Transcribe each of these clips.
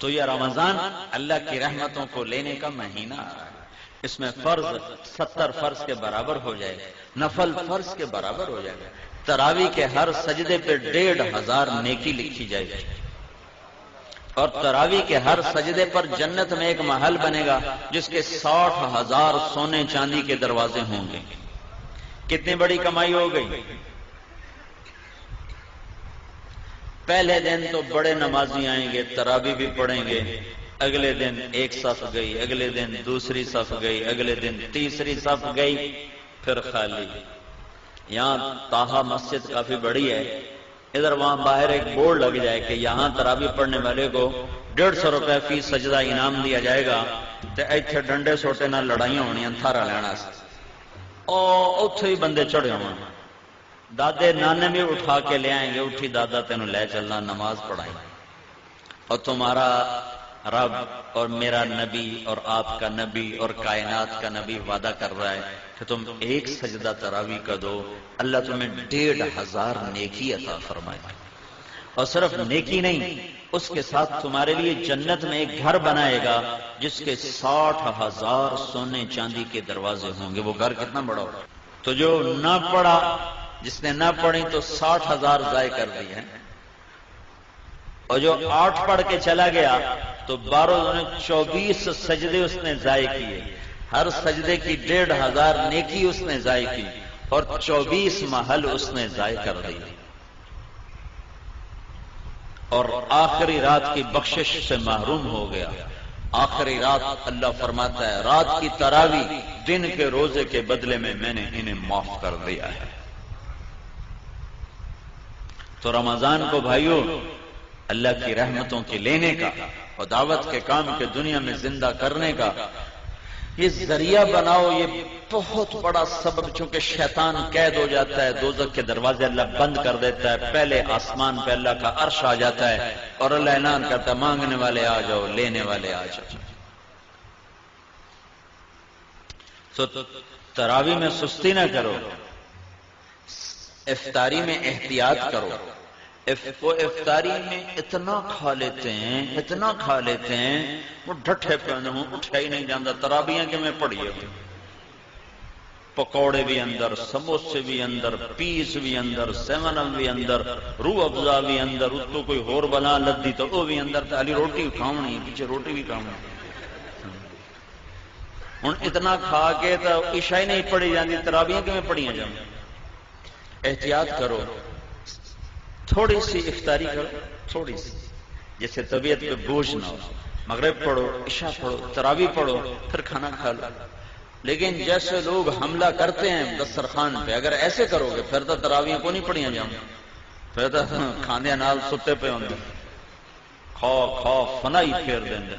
تو یہ رمضان اللہ کی رحمتوں کو لینے کا مہینہ آ رہا ہے، اس میں فرض 70 فرض کے برابر ہو جائے گا، نفل فرض کے برابر ہو جائے گا، تراویح کے ہر سجدے پہ 1500 نیکی لکھی جائے گی، اور تراویح کے ہر سجدے پر جنت میں ایک محل بنے گا جس کے 60,000 سونے چاندی کے دروازے ہوں گے۔ کتنی بڑی کمائی ہو گئی؟ پہلے دن تو بڑے نمازی آئیں گے، تراویح بھی پڑھیں گے، اگلے دن ایک صف گئی، اگلے دن دوسری صف گئی، اگلے دن تیسری صف گئی، پھر خالی۔ یہاں طاہا مسجد کافی بڑی ہے، ادھر وہاں باہر ایک بورڈ لگ جائے کہ یہاں تراویح پڑھنے والے کو 150 روپے فی سجدہ انعام دیا جائے گا، تے ایتھے ڈنڈے سوٹے نال لڑائیاں ہونیاں تھارا لینا سے، اوتھے ہی بندے چڑھے ہوں، دادے نانے بھی اٹھا کے لے آئیں گے، اٹھی دادا تینوں لے چلنا نماز پڑھائیں، اور تمہارا رب اور میرا نبی اور آپ کا نبی اور کائنات کا نبی وعدہ کر رہا ہے کہ تم ایک سجدہ تراویح کا دو، اللہ تمہیں 1500 نیکی عطا فرمائے، اور صرف نیکی نہیں، اس کے ساتھ تمہارے لیے جنت میں ایک گھر بنائے گا جس کے 60,000 سونے چاندی کے دروازے ہوں گے۔ وہ گھر کتنا بڑا ہوگا؟ تو جو نہ پڑھا، جس نے نہ پڑھی تو 60,000 ضائع کر دی ہے، اور جو 8 پڑھ کے چلا گیا تو 24 سجدے اس نے ضائع کیے، ہر سجدے کی 1500 نیکی اس نے ضائع کی، اور 24 محل اس نے ضائع کر دی، اور آخری رات کی بخشش سے محروم ہو گیا۔ آخری رات اللہ فرماتا ہے رات کی تراویح دن کے روزے کے بدلے میں میں نے انہیں معاف کر دیا ہے۔ تو رمضان کو بھائیو اللہ کی رحمتوں کے لینے کا اور دعوت کے کام کے دنیا میں زندہ کرنے کا یہ ذریعہ بناؤ، یہ بہت بڑا سبب، چونکہ شیطان قید ہو جاتا ہے، دوزخ کے دروازے اللہ بند کر دیتا ہے، پہلے آسمان پہ اللہ کا عرش آ جاتا ہے اور اللہ اعلان کرتا ہے مانگنے والے آ جاؤ، لینے والے آ جاؤ۔ تو تراویح میں سستی نہ کرو، افطاری میں احتیاط کرو۔ وہ افطاری میں اتنا کھا لیتے ہیں وہ ڈھٹے پہ ہوں، اٹھا ہی نہیں جاتا۔ تراویح کے میں پڑھیے، پکوڑے بھی اندر، سموسے بھی اندر، پیس بھی اندر، 7 اپ بھی اندر، روح افزا بھی اندر، اس کو کوئی ہور بنا لدی تو وہ بھی اندر، علی روٹی کھاؤنی، پیچھے روٹی بھی کھاؤنی۔ ہوں اتنا کھا کے تو عشاء ہی نہیں پڑھی جاتی، تراویح کے میں پڑھیاں جاؤں۔ احتیاط کرو، تھوڑی سی افطاری کرو، تھوڑی سی، جیسے طبیعت پہ بوجھ نہ ہو۔ مغرب پڑھو، عشاء پڑھو، تراویح پڑھو، پھر کھانا کھا لو۔ لیکن جیسے لوگ حملہ کرتے ہیں دسترخوان پہ، اگر ایسے کرو گے پھر تو تراویح کو نہیں پڑھیاں جاؤں، پھر تو کھاندے نال ستے پہ ہوں گے، کھا فنائی پھیر دیں گے۔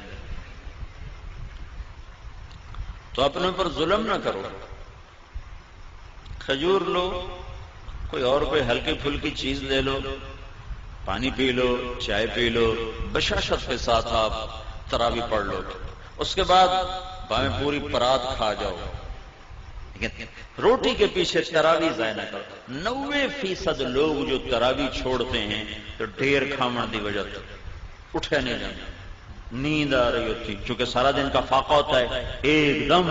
تو اپنے پر ظلم نہ کرو، کھجور لو، کوئی ہلکی پھلکی چیز لے لو، پانی پی لو، چائے پی لو، بشاشت کے ساتھ آپ تراویح پڑھ لو، اس کے بعد بھاویں پوری پرات کھا جاؤ، لیکن روٹی کے پیچھے تراویح ضائع نہ کرو۔ 90% لوگ جو تراویح چھوڑتے ہیں تو ڈھیر کھاون دی وجہ سے اٹھے نہیں جاتے، نیند آ رہی ہوتی، چونکہ سارا دن کا فاقہ ہوتا ہے، ایک دم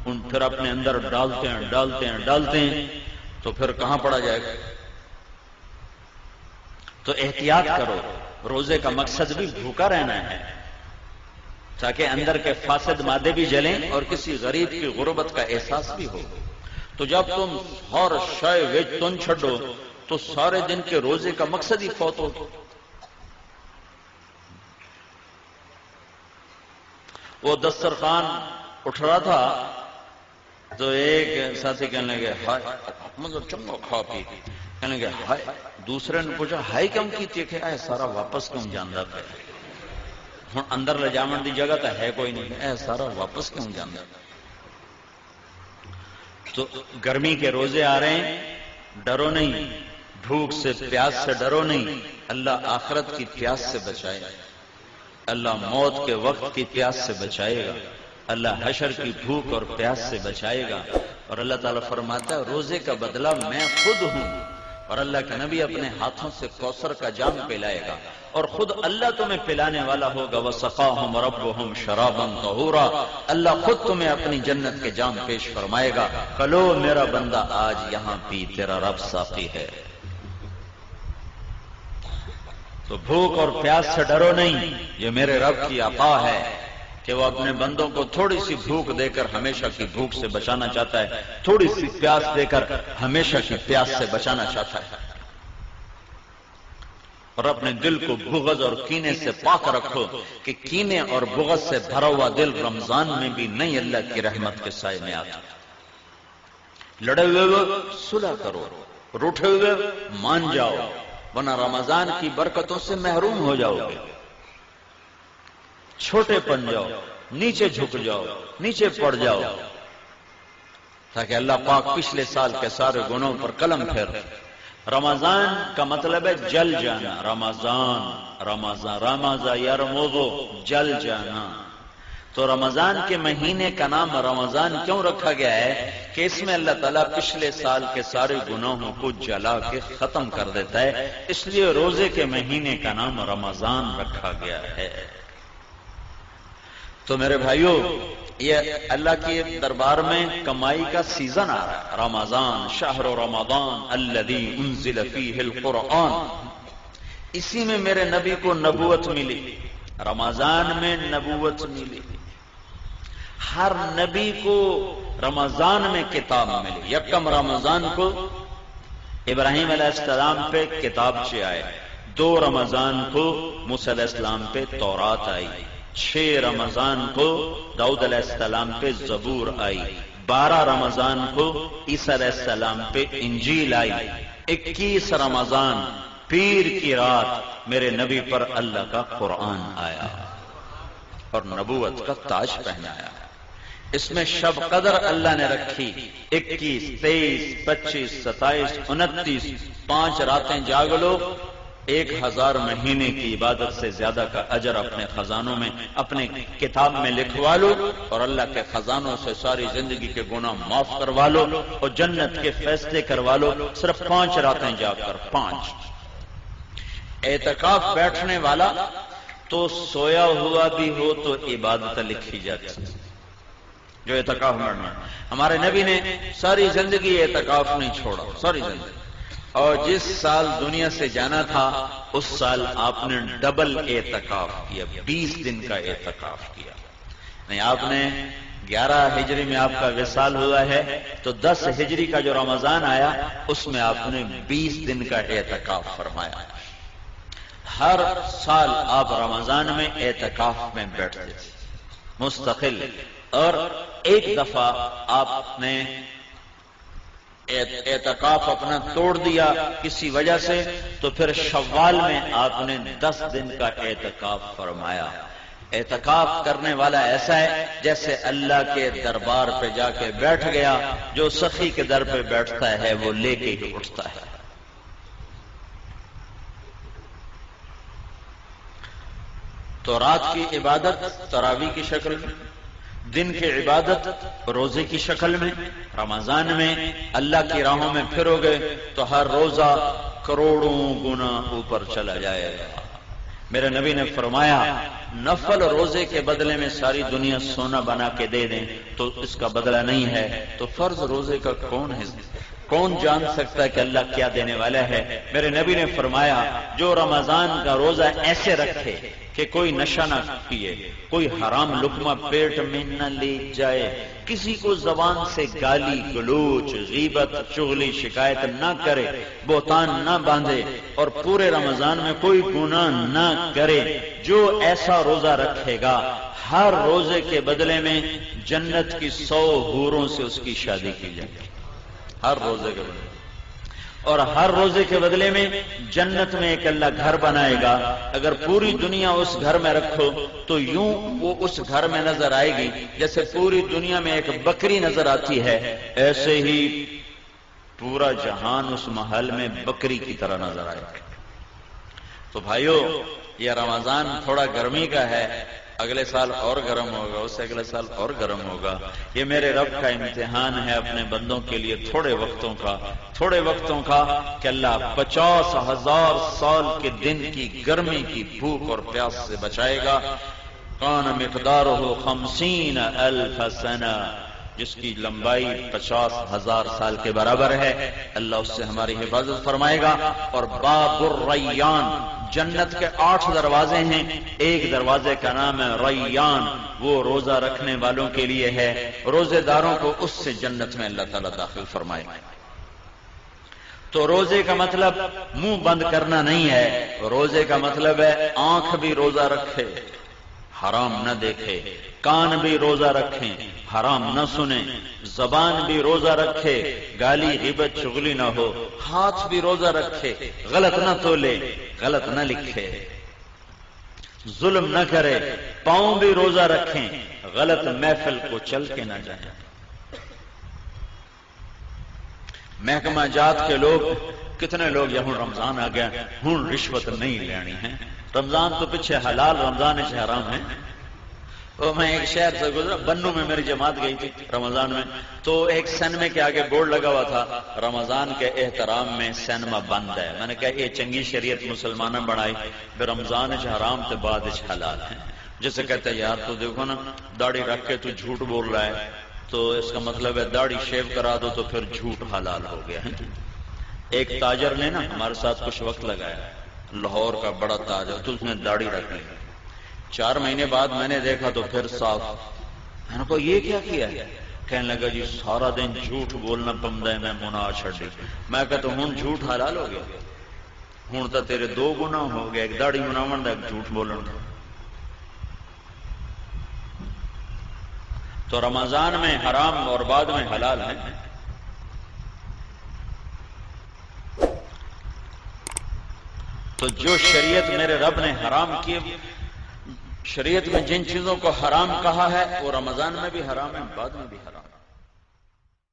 ان پھر اپنے اندر ڈالتے ہیں تو پھر کہاں پڑا جائے گا۔ تو احتیاط کرو، روزے کا مقصد بھی بھوکا رہنا ہے تاکہ اندر کے فاسد مادے بھی جلیں اور کسی غریب کی غربت کا احساس بھی ہو۔ تو جب تم ہر شے وچ تن چھڈو تو سارے دن کے روزے کا مقصد ہی فوت ہو۔ وہ دسترخوان اٹھ رہا تھا تو ایک ساتھی کہنے لگے ہائے مطلب چنگا کھا پی، کہنے لگے ہائے، دوسرے نے پوچھا ہائے کیوں کی کہ اے سارا واپس کیوں جانا پہ، ہوں اندر لے جاون دی جگہ تو ہے کوئی نہیں، اے سارا واپس کیوں جانا۔ تو گرمی کے روزے آ رہے ہیں، ڈرو نہیں، بھوک سے پیاس سے ڈرو نہیں، اللہ آخرت کی پیاس سے بچائے گا، اللہ موت کے وقت کی پیاس سے بچائے گا، اللہ حشر کی بھوک اور پیاس سے بچائے گا۔ اور اللہ تعالیٰ فرماتا ہے روزے کا بدلہ میں خود ہوں، اور اللہ کے نبی اپنے ہاتھوں سے کوثر کا جام پلائے گا، اور خود اللہ تمہیں پلانے والا ہوگا، وَسَقَاهُمْ رَبُّهُمْ شَرَابًا طَهُورًا، اللہ خود تمہیں اپنی جنت کے جام پیش فرمائے گا، کلو میرا بندہ آج یہاں پی، تیرا رب ساقی ہے۔ تو بھوک اور پیاس سے ڈرو نہیں، یہ میرے رب کی عطا ہے کہ وہ اپنے بندوں کو تھوڑی سی بھوک دے کر ہمیشہ کی بھوک سے بچانا چاہتا ہے، تھوڑی سی پیاس دے کر ہمیشہ کی پیاس سے بچانا چاہتا ہے۔ اور اپنے دل کو بغض اور کینے سے پاک رکھو کہ کینے اور بغض سے بھرا ہوا دل رمضان میں بھی نہیں اللہ کی رحمت کے سائے میں آتا۔ لڑے ہوئے صلح کرو، روٹھے ہوئے مان جاؤ، ورنہ رمضان کی برکتوں سے محروم ہو جاؤ گے۔ چھوٹے پن جاؤ، نیچے جھک جاؤ، نیچے پڑ جاؤ، تاکہ اللہ پاک پچھلے سال کے سارے گناہوں پر قلم پھیر۔ رمضان کا مطلب ہے جل جانا، رمضان یرمضو، جل جانا۔ تو رمضان کے مہینے کا نام رمضان کیوں رکھا گیا ہے کہ اس میں اللہ تعالیٰ پچھلے سال کے سارے گناہوں کو جلا کے ختم کر دیتا ہے، اس لیے روزے کے مہینے کا نام رمضان رکھا گیا ہے۔ تو میرے بھائیو، یہ اللہ کے دربار میں کمائی کا سیزن آ رہا ہے۔ رمضان شہر رمضان الذی انزل فیہ القرآن، اسی میں میرے نبی کو نبوت ملی، رمضان میں نبوت ملی۔ ہر نبی کو رمضان میں کتاب ملی۔ یکم رمضان کو ابراہیم علیہ السلام پہ کتابچے آئے، 2 رمضان کو موسیٰ علیہ السلام پہ تورات آئی، 6 رمضان کو داؤد علیہ السلام پہ زبور آئی، 12 رمضان کو عیسیٰ علیہ السلام پہ انجیل آئی، 21 رمضان پیر کی رات میرے نبی پر اللہ کا قرآن آیا اور نبوت کا تاج پہنایا۔ اس میں شب قدر اللہ نے رکھی، 21، 23، 25، 27، 29، 5 راتیں جاگ لو، 1000 مہینے کی عبادت سے زیادہ کا اجر اپنے خزانوں میں، اپنے کتاب میں لکھوا لو، اور اللہ کے خزانوں سے ساری زندگی کے گناہ معاف کروا لو اور جنت کے فیصلے کروا لو، صرف 5 راتیں جاگ کر۔ 5 اعتکاف بیٹھنے والا تو سویا ہوا بھی ہو تو عبادت لکھی جاتی، جو اعتکاف میں ہمارے نبی نے ساری زندگی اعتکاف نہیں چھوڑا، ساری زندگی، اور جس سال دنیا سے جانا تھا اس سال آپ نے ڈبل اعتکاف کیا، 20 دن کا اعتکاف کیا۔ نہیں، آپ نے 11 ہجری میں آپ کا وصال ہوا ہے تو 10 ہجری کا جو رمضان آیا اس میں آپ نے 20 دن کا اعتکاف فرمایا۔ ہر سال آپ رمضان میں اعتکاف میں بیٹھتے تھے مستقل، اور ایک دفعہ آپ نے اعتکاف اپنا توڑ دیا کسی وجہ سے، تو پھر شوال میں آپ نے 10 دن کا اعتکاف فرمایا۔ اعتکاف کرنے والا ایسا ہے جیسے اللہ کے دربار پہ جا کے بیٹھ گیا، جو سخی کے در پہ بیٹھتا ہے وہ لے کے ہی اٹھتا ہے۔ تو رات کی عبادت تراویح کی شکل میں، دن کی عبادت روزے کی شکل میں۔ رمضان میں اللہ کی راہوں میں پھرو گے تو ہر روزہ کروڑوں گنا اوپر چلا جائے گا۔ میرے نبی نے فرمایا، نفل روزے کے بدلے میں ساری دنیا سونا بنا کے دے دیں تو اس کا بدلہ نہیں ہے، تو فرض روزے کا کون جان سکتا ہے کہ اللہ کیا دینے والا ہے؟ میرے نبی نے فرمایا، جو رمضان کا روزہ ایسے رکھے کہ کوئی نشہ نہ پیے، کوئی حرام لقمہ پیٹ میں نہ لے جائے، کسی کو زبان سے گالی گلوچ غیبت چغلی شکایت نہ کرے، بہتان نہ باندھے، اور پورے رمضان میں کوئی گناہ نہ کرے، جو ایسا روزہ رکھے گا ہر روزے کے بدلے میں جنت کی 100 حوروں سے اس کی شادی کی جائے گی، ہر روزے کے بدلے، اور ہر روزے کے بدلے میں جنت میں ایک اللہ گھر بنائے گا۔ اگر پوری دنیا اس گھر میں رکھو تو یوں وہ اس گھر میں نظر آئے گی جیسے پوری دنیا میں ایک بکری نظر آتی ہے، ایسے ہی پورا جہان اس محل میں بکری کی طرح نظر آئے گا۔ تو بھائیو، یہ رمضان تھوڑا گرمی کا ہے، اگلے سال اور گرم ہوگا، اس سے اگلے سال اور گرم ہوگا۔ یہ میرے رب کا امتحان ہے اپنے بندوں کے لیے تھوڑے وقتوں کا کہ اللہ 50,000 سال کے دن کی گرمی کی بھوک اور پیاس سے بچائے گا۔ کان مقدارہ 50,000 سنہ، جس کی لمبائی 50,000 سال کے برابر ہے، اللہ اس سے ہماری حفاظت فرمائے گا۔ اور باب الریان، جنت کے 8 دروازے ہیں، ایک دروازے کا نام ہے ریان، وہ روزہ رکھنے والوں کے لیے ہے، روزے داروں کو اس سے جنت میں اللہ تعالیٰ داخل فرمائے گا۔ تو روزے کا مطلب منہ بند کرنا نہیں ہے، روزے کا مطلب ہے آنکھ بھی روزہ رکھے، حرام نہ دیکھے، کان بھی روزہ رکھیں، حرام نہ سنیں، زبان بھی روزہ رکھے، گالی غیبت چغلی نہ ہو، ہاتھ بھی روزہ رکھے، غلط نہ تولے، غلط نہ لکھے، ظلم نہ کرے، پاؤں بھی روزہ رکھیں، غلط محفل کو چل کے نہ جائیں۔ محکمہ جات کے لوگ، کتنے لوگ یہاں رمضان آ گیا ہوں رشوت نہیں لینی ہے، رمضان تو پیچھے حلال، رمضان سے حرام ہے۔ تو میں ایک شہر سے گزرا، بنو میں میری جماعت گئی تھی رمضان میں، تو ایک سینما کے آگے بورڈ لگا ہوا تھا رمضان کے احترام میں سینما بند ہے۔ میں نے کہا یہ چنگی شریعت مسلمانوں بنائی، رمضان سے حرام تو بعد حلال ہے۔ جسے کہتے ہیں یار تو دیکھو نا داڑھی رکھ کے تو جھوٹ بول رہا ہے، تو اس کا مطلب ہے داڑھی شیو کرا دو تو پھر جھوٹ حلال ہو گیا ہے۔ ایک تاجر نے نا ہمارے ساتھ کچھ وقت لگایا، لاہور کا بڑا تاجر، تو اس نے داڑھی رکھ لی، 4 مہینے بعد میں نے دیکھا تو پھر صاف۔ میں نے کہا یہ کیا کیا ہے؟ کہنے لگا جی سارا دن جھوٹ بولنا پمدا ہے، میں مناہ چھڈی۔ میں کہتا ہوں جھوٹ حلال ہو گیا، ہوں تو تیرے 2 گناہ ہو گئے، ایک داڑھی مناون دا، ایک جھوٹ بولن دا۔ تو رمضان میں حرام اور بعد میں حلال ہے۔ تو جو شریعت میرے رب نے حرام کیے، شریعت میں جن چیزوں کو حرام کہا ہے وہ رمضان میں بھی حرام ہے، بعد میں بھی حرام ہے۔